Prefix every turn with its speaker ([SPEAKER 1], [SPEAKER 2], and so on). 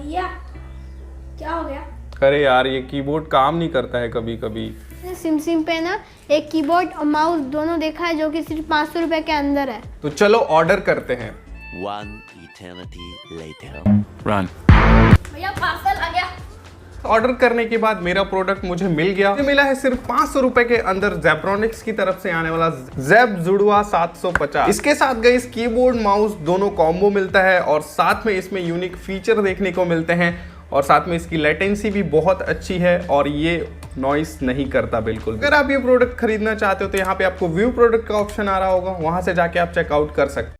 [SPEAKER 1] भैया क्या हो गया?
[SPEAKER 2] अरे यार ये कीबोर्ड काम नहीं करता है कभी कभी।
[SPEAKER 3] सिम पे ना एक कीबोर्ड और माउस दोनों देखा है जो कि सिर्फ 500 रुपए के अंदर है।
[SPEAKER 2] तो चलो ऑर्डर करते हैं।
[SPEAKER 4] One eternity later.
[SPEAKER 5] Run.
[SPEAKER 1] भैया पार्सल आ गया।
[SPEAKER 2] ऑर्डर करने के बाद मेरा प्रोडक्ट मुझे मिल गया। मुझे मिला है सिर्फ 500 रुपए के अंदर जेब्रॉनिक्स की तरफ से आने वाला जेब जुड़वा 750। इसके साथ गाइस कीबोर्ड माउस दोनों कॉम्बो मिलता है और साथ में इसमें यूनिक फीचर देखने को मिलते हैं और साथ में इसकी लेटेंसी भी बहुत अच्छी है और ये नॉइस नहीं करता बिल्कुल। अगर आप ये प्रोडक्ट खरीदना चाहते हो तो यहाँ पे आपको व्यू प्रोडक्ट का ऑप्शन आ रहा होगा, वहां से जाके आप चेकआउट कर सकते हैं।